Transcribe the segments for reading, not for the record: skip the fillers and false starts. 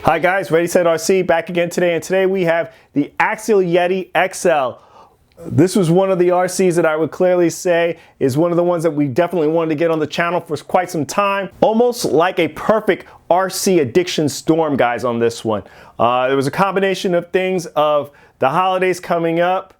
Hi guys, Ready Set RC back again today, and today we have the Axial Yeti XL. This was one of the RCs that I would clearly say is one of the ones that we definitely wanted to get on the channel for quite some time. Almost like a perfect RC addiction storm, guys, on this one. There was a combination of things of the holidays coming up,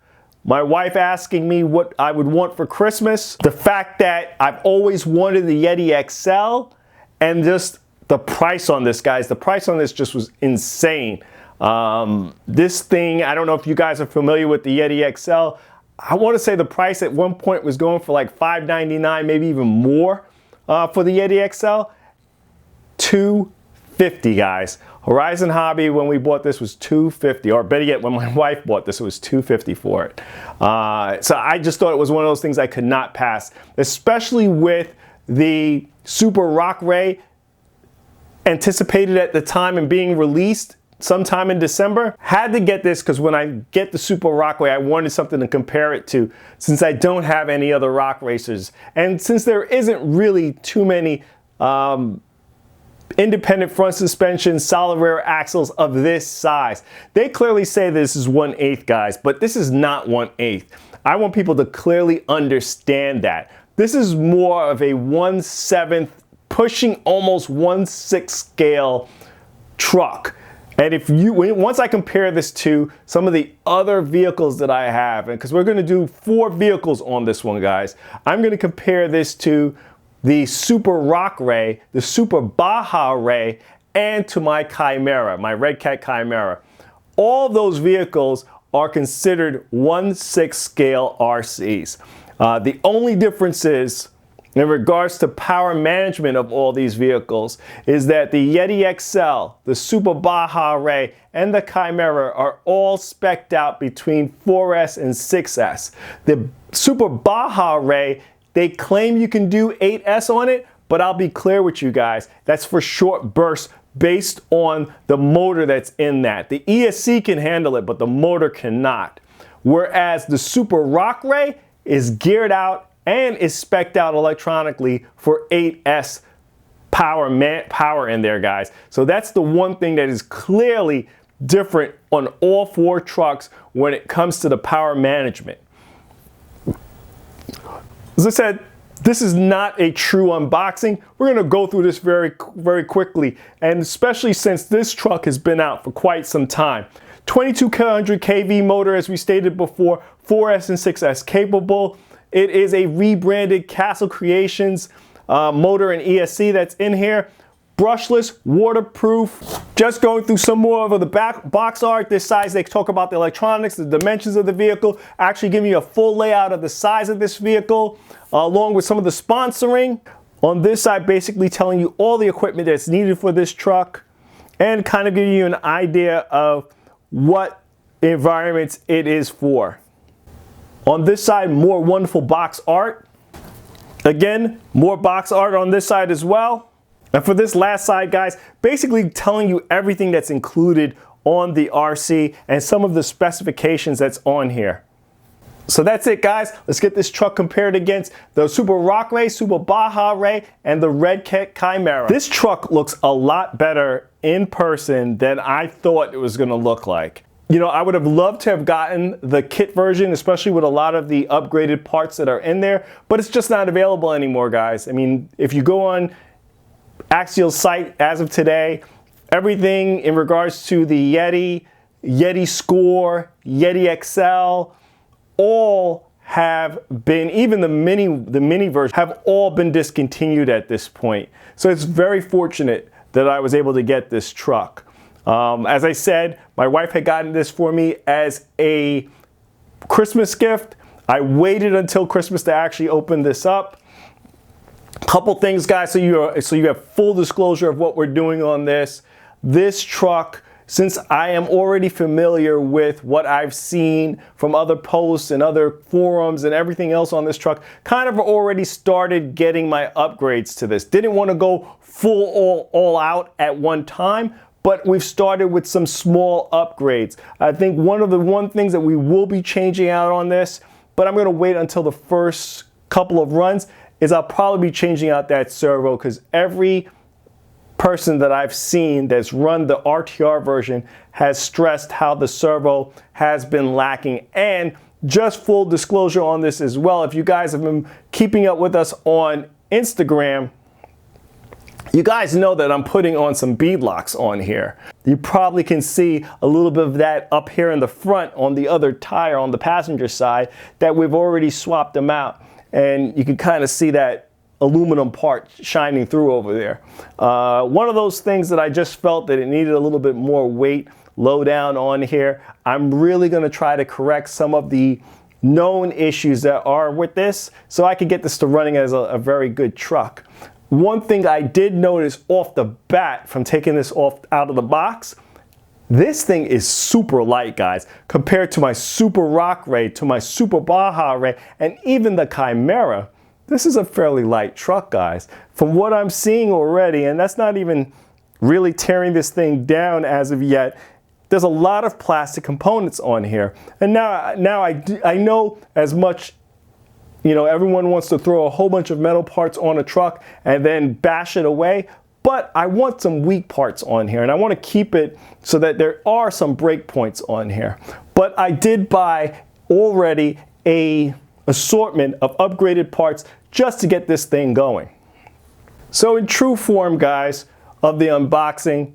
my wife asking me what I would want for Christmas, the fact that I've always wanted the Yeti XL, and just the price on this, guys. The price on this just was insane. This thing, I don't know if you guys are familiar with the Yeti XL. I want to say the price at one point was going for like $599, maybe even more for the Yeti XL. $250, guys. Horizon Hobby, when we bought this, was $250, or better yet, when my wife bought this, it was $250 for it. So I just thought it was one of those things I could not pass, especially with the Super Rock Rey anticipated at the time and being released sometime in December. Had to get this because when I get the Super Rock Rey, I wanted something to compare it to, since I don't have any other rock racers. And since there isn't really too many independent front suspension, solid rear axles of this size. They clearly say this is 1/8, guys, but this is not 1/8. I want people to clearly understand that. This is more of a 1/7, pushing almost 1/6 scale truck. And if you, once I compare this to some of the other vehicles that I have, and because we're going to do 4 vehicles on this one, guys, I'm going to compare this to the Super Rock Rey, the Super Baja Rey, and to my Chimera, my Red Cat Chimera. All those vehicles are considered 1/6 scale RCs. The only difference is, in regards to power management of all these vehicles, is that the Yeti XL, the Super Baja Rey, and the Chimera are all spec'd out between 4S and 6S. The Super Baja Rey, they claim you can do 8S on it, but I'll be clear with you guys, that's for short bursts based on the motor that's in that. The ESC can handle it, but the motor cannot. Whereas the Super Rock Rey is geared out and is spec'd out electronically for 8S power in there, guys. So that's the one thing that is clearly different on all 4 trucks when it comes to the power management. As I said, this is not a true unboxing. We're gonna go through this very quickly, and especially since this truck has been out for quite some time. 2200 kV motor, as we stated before, 4S and 6S capable. It is a rebranded Castle Creations motor and ESC that's in here. Brushless, waterproof. Just going through some more of the box art. This size, they talk about the electronics, the dimensions of the vehicle, actually giving you a full layout of the size of this vehicle, along with some of the sponsoring. On this side, basically telling you all the equipment that's needed for this truck, and kind of giving you an idea of what environments it is for. On this side, more wonderful box art. Again, more box art on this side as well. And for this last side, guys, basically telling you everything that's included on the RC and some of the specifications that's on here. So that's it, guys. Let's get this truck compared against the Super Rock Rey, Super Baja Rey, and the Red Cat Chimera. This truck looks a lot better in person than I thought it was gonna look like. You know, I would have loved to have gotten the kit version, especially with a lot of the upgraded parts that are in there, but it's just not available anymore, guys. I mean, if you go on Axial's site as of today, everything in regards to the Yeti Score, Yeti XL, all have been, even the mini version, have all been discontinued at this point. So it's very fortunate that I was able to get this truck. As I said, my wife had gotten this for me as a Christmas gift. I waited until Christmas to actually open this up. Couple things, guys, so you have full disclosure of what we're doing on this. This truck, since I am already familiar with what I've seen from other posts and other forums and everything else on this truck, kind of already started getting my upgrades to this. Didn't want to go full all out at one time, but we've started with some small upgrades. I think one of the things that we will be changing out on this, but I'm gonna wait until the first couple of runs, is I'll probably be changing out that servo, because every person that I've seen that's run the RTR version has stressed how the servo has been lacking. And just full disclosure on this as well, if you guys have been keeping up with us on Instagram, you guys know that I'm putting on some beadlocks on here. You probably can see a little bit of that up here in the front on the other tire on the passenger side that we've already swapped them out. And you can kind of see that aluminum part shining through over there. One of those things that I just felt that it needed a little bit more weight, low down on here. I'm really going to try to correct some of the known issues that are with this so I can get this to running as a very good truck. One thing I did notice off the bat from taking this out of the box, this thing is super light, guys, compared to my Super Rock Rey, to my Super Baja Rey, and even the Chimera. This is a fairly light truck, guys. From what I'm seeing already, and that's not even really tearing this thing down as of yet, there's a lot of plastic components on here. And now I know as much, you know, everyone wants to throw a whole bunch of metal parts on a truck and then bash it away, but I want some weak parts on here and I want to keep it so that there are some break points on here. But I did buy already a assortment of upgraded parts just to get this thing going. So in true form, guys, of the unboxing,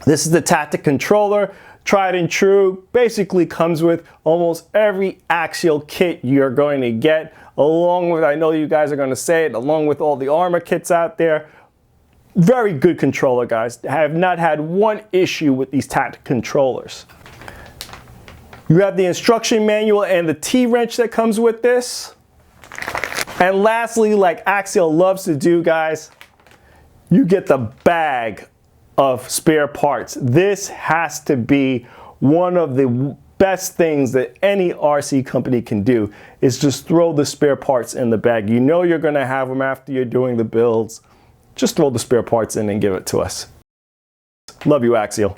this is the Tactic controller. Tried and true, basically comes with almost every Axial kit you're going to get, along with, I know you guys are going to say it, along with all the armor kits out there. Very good controller, guys. I have not had one issue with these Tactic controllers. You have the instruction manual and the T-wrench that comes with this. And lastly, like Axial loves to do, guys, you get the bag of spare parts. This has to be one of the best things that any RC company can do, is just throw the spare parts in the bag. You know you're gonna have them after you're doing the builds. Just throw the spare parts in and give it to us. Love you, Axial.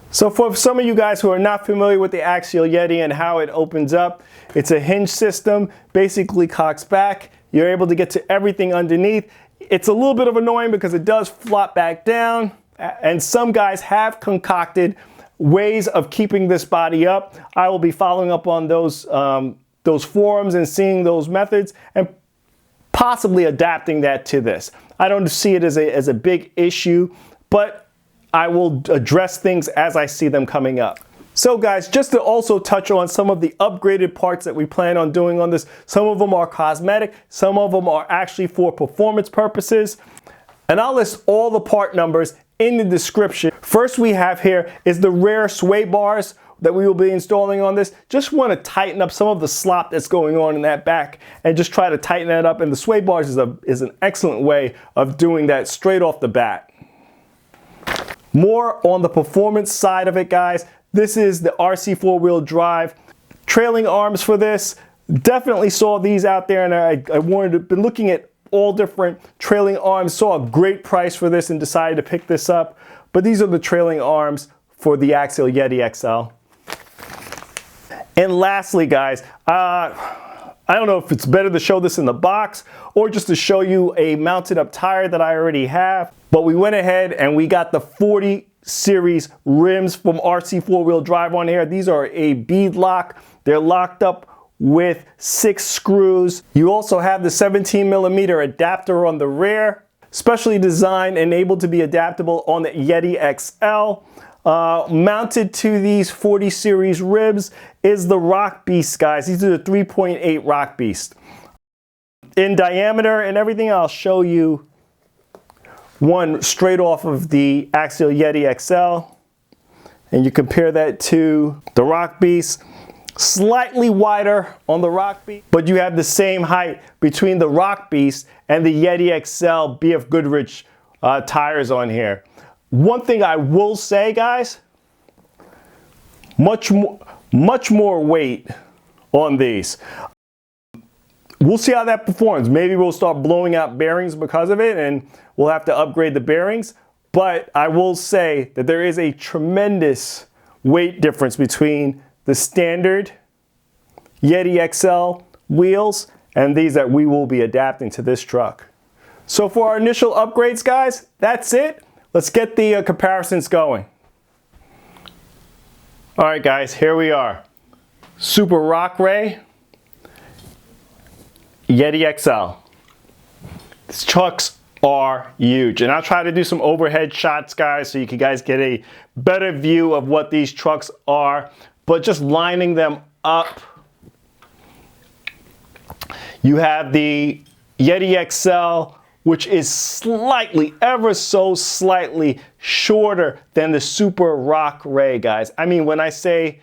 So for some of you guys who are not familiar with the Axial Yeti and how it opens up, it's a hinge system, basically cocks back. You're able to get to everything underneath. It's a little bit of annoying because it does flop back down. And some guys have concocted ways of keeping this body up. I will be following up on those forums and seeing those methods and possibly adapting that to this. I don't see it as a big issue, but I will address things as I see them coming up. So guys, just to also touch on some of the upgraded parts that we plan on doing on this. Some of them are cosmetic, some of them are actually for performance purposes. And I'll list all the part numbers in the description. First we have here is the rear sway bars that we will be installing on this. Just want to tighten up some of the slop that's going on in that back and just try to tighten that up. And the sway bars is an excellent way of doing that straight off the bat. More on the performance side of it, guys. This is the RC four-wheel drive. Trailing arms for this. Definitely saw these out there and I been looking at all different trailing arms, saw a great price for this and decided to pick this up. But these are the trailing arms for the Axial Yeti XL. And lastly, guys, I don't know if it's better to show this in the box or just to show you a mounted up tire that I already have. But we went ahead and we got the 40 series rims from RC four-wheel drive on here. These are a beadlock. They're locked up with 6 screws. You also have the 17mm adapter on the rear, specially designed and able to be adaptable on the Yeti XL. Mounted to these 40 series ribs is the Rock Beast, guys. These are the 3.8 Rock Beast. In diameter and everything, I'll show you one straight off of the Axial Yeti XL. And you compare that to the Rock Beast. Slightly wider on the Rock Beast, but you have the same height between the Rock Beast and the Yeti XL BF Goodrich tires on here. One thing I will say, guys, much more weight on these. We'll see how that performs. Maybe we'll start blowing out bearings because of it and we'll have to upgrade the bearings. But I will say that there is a tremendous weight difference between the standard Yeti XL wheels and these that we will be adapting to this truck. So for our initial upgrades, guys, that's it. Let's get the comparisons going. All right, guys, here we are. Super Rock Rey, Yeti XL. These trucks are huge, and I'll try to do some overhead shots, guys, so you guys get a better view of what these trucks are. But just lining them up, you have the Yeti XL, which is slightly, ever so slightly shorter than the Super Rock Rey, guys. I mean, when I say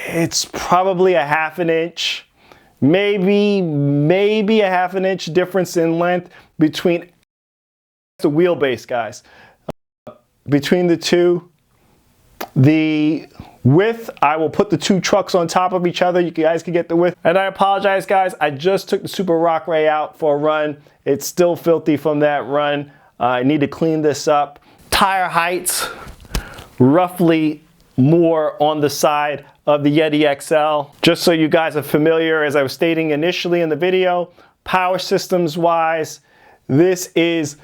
it's probably a half an inch, maybe a half an inch difference in length between the wheelbase, guys. Between the two, the width, I will put the two trucks on top of each other. You guys can get the width. And I apologize, guys. I just took the Super Rock Rey out for a run. It's still filthy from that run. I need to clean this up. Tire heights, roughly more on the side of the Yeti XL. Just so you guys are familiar, as I was stating initially in the video, power systems wise, this is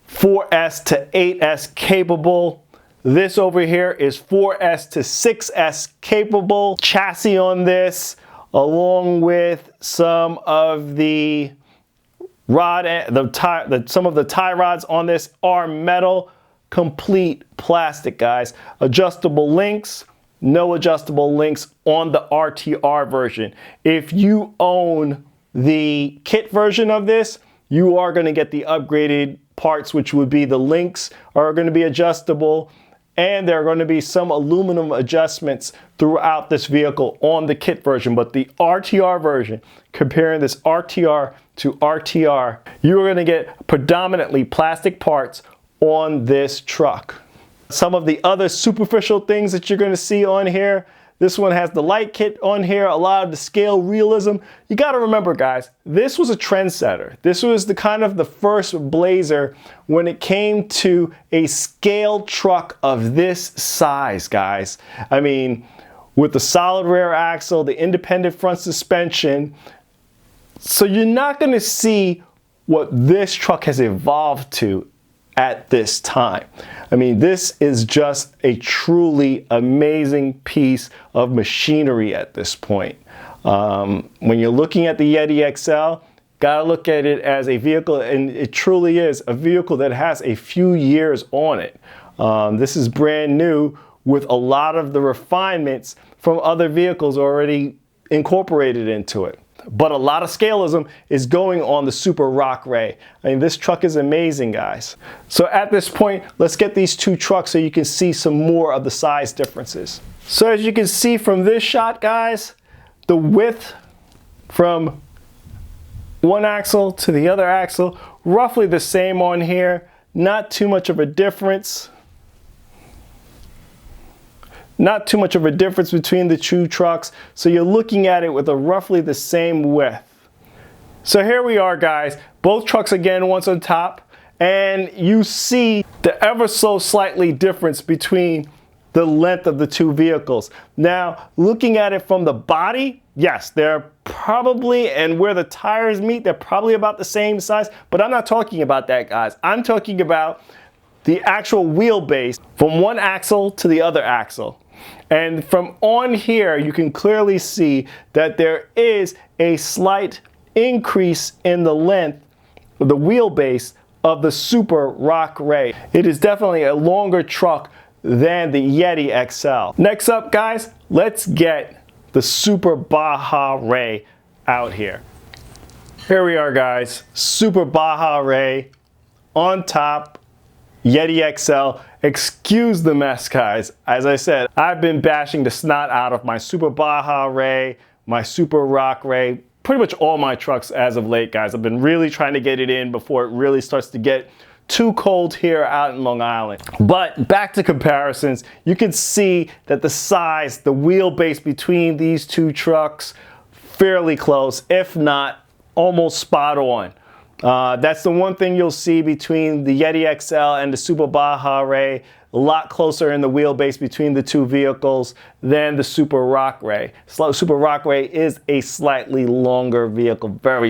4S to 8S capable. This over here is 4S to 6S capable. Chassis on this, along with some of the some of the tie rods on this are metal, complete plastic, guys. Adjustable links, no adjustable links on the RTR version. If you own the kit version of this, you are going to get the upgraded parts, which would be the links are going to be adjustable, and there are going to be some aluminum adjustments throughout this vehicle on the kit version. But the RTR version, comparing this RTR to RTR, you are going to get predominantly plastic parts on this truck. Some of the other superficial things that you're going to see on here, this one has the light kit on here, a lot of the scale realism. You got to remember, guys, this was a trendsetter. This was the first Blazer when it came to a scale truck of this size, guys. I mean, with the solid rear axle, the independent front suspension. So you're not going to see what this truck has evolved to at this time. I mean, this is just a truly amazing piece of machinery at this point. When you're looking at the Yeti XL, gotta look at it as a vehicle, and it truly is a vehicle that has a few years on it. This is brand new with a lot of the refinements from other vehicles already incorporated into it. But a lot of scaleism is going on the Super Rock Rey. I mean, this truck is amazing, guys. So at this point, let's get these two trucks so you can see some more of the size differences. So as you can see from this shot, guys, the width from one axle to the other axle, roughly the same on here. Not too much of a difference. Not too much of a difference between the two trucks. So you're looking at it with a roughly the same width. So here we are, guys. Both trucks again, one's on top. And you see the ever so slightly difference between the length of the two vehicles. Now, looking at it from the body, yes, they're probably, and where the tires meet, they're probably about the same size. But I'm not talking about that, guys. I'm talking about the actual wheelbase from one axle to the other axle. And from on here, you can clearly see that there is a slight increase in the length of the wheelbase of the Super Rock Rey. It is definitely a longer truck than the Yeti XL. Next up, guys, let's get the Super Baja Rey out here. Here we are, guys. Super Baja Rey on top, Yeti XL. Excuse the mess, guys. As I said, I've been bashing the snot out of my Super Baja Rey, my Super Rock Rey, pretty much all my trucks as of late, guys. I've been really trying to get it in before it really starts to get too cold here out in Long Island. But back to comparisons, you can see that the size, the wheelbase between these two trucks, fairly close, if not almost spot on. That's the one thing you'll see between the Yeti XL and the Super Baja Rey. A lot closer in the wheelbase between the two vehicles than the Super Rock Rey. Super Rock Rey is a slightly longer vehicle, very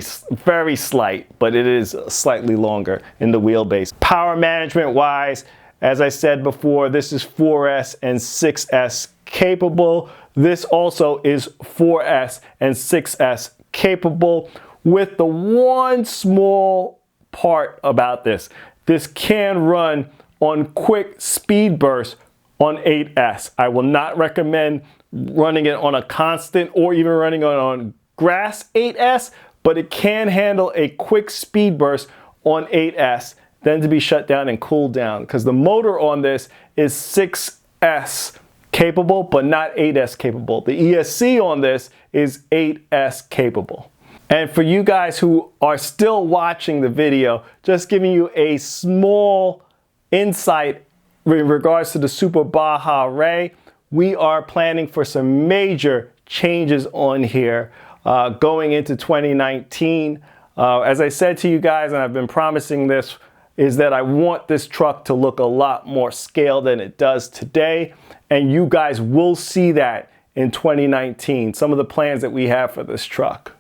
slight, but it is slightly longer in the wheelbase. Power management wise, as I said before, this is 4S and 6S capable. This also is 4S and 6S capable, with the one small part about this. This can run on quick speed bursts on 8S. I will not recommend running it on a constant or even running it on grass 8S, but it can handle a quick speed burst on 8S, then to be shut down and cooled down, because the motor on this is 6S capable, but not 8S capable. The ESC on this is 8S capable. And for you guys who are still watching the video, just giving you a small insight in regards to the Super Baja Rey, we are planning for some major changes on here going into 2019. As I said to you guys, and I've been promising this, is that I want this truck to look a lot more scale than it does today. And you guys will see that in 2019, some of the plans that we have for this truck.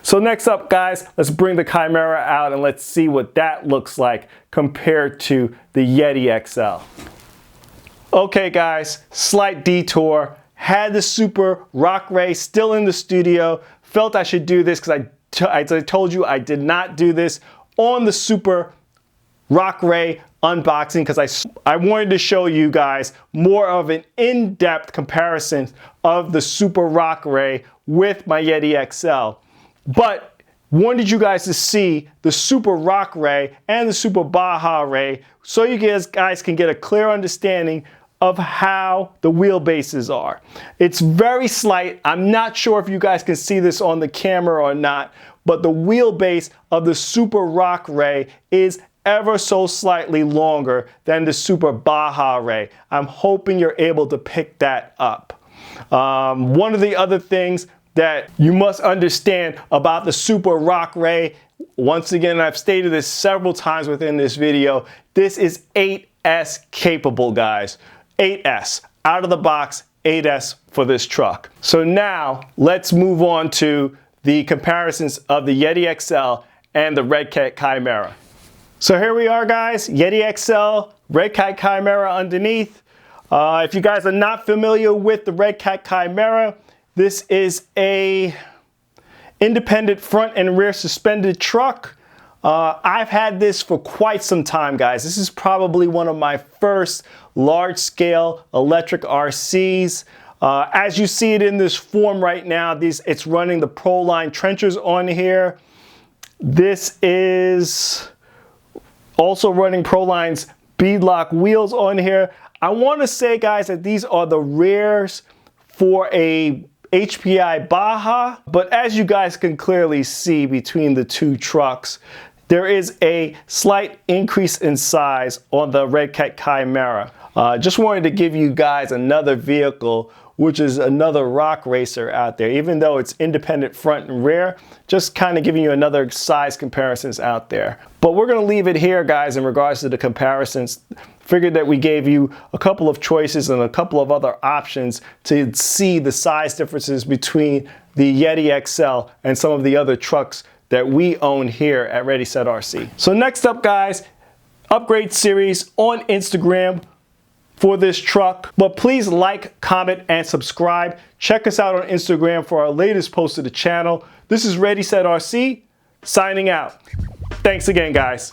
So next up, guys, let's bring the Chimera out and let's see what that looks like compared to the Yeti XL. Okay, guys, slight detour. Had the Super Rock Rey still in the studio. Felt I should do this because I told you I did not do this on the Super Rock Rey unboxing, because I wanted to show you guys more of an in-depth comparison of the Super Rock Rey with my Yeti XL. But wanted you guys to see the Super Rock Rey and the Super Baja Rey so you guys can get a clear understanding of how the wheelbases are. It's very slight. I'm not sure if you guys can see this on the camera or not, but the wheelbase of the Super Rock Rey is ever so slightly longer than the Super Baja Rey. I'm hoping you're able to pick that up. One of the other things that you must understand about the Super Rock Rey, once again, I've stated this several times within this video, this is 8S capable, guys. 8S, out of the box, 8S for this truck. So now let's move on to the comparisons of the Yeti XL and the Red Cat Chimera. So here we are, guys, Yeti XL, Red Cat Chimera underneath. If you guys are not familiar with the Red Cat Chimera, this is a independent front and rear suspended truck. I've had this for quite some time, guys. This is probably one of my first large-scale electric RCs. As you see it in this form right now, it's running the Proline trenchers on here. This is also running Proline's Beadlock wheels on here. I want to say, guys, that these are the rears for a HPI Baja, but as you guys can clearly see between the two trucks, there is a slight increase in size on the Red Cat Chimera. Just wanted to give you guys another vehicle, which is another rock racer out there, even though it's independent front and rear, just kind of giving you another size comparisons out there. But we're going to leave it here, guys, in regards to the comparisons. Figured that we gave you a couple of choices and a couple of other options to see the size differences between the Yeti XL and some of the other trucks that we own here at Ready Set RC. So next up, guys, upgrade series on Instagram for this truck. But please like, comment, and subscribe. Check us out on Instagram for our latest post to the channel. This is Ready Set RC, signing out. Thanks again, guys.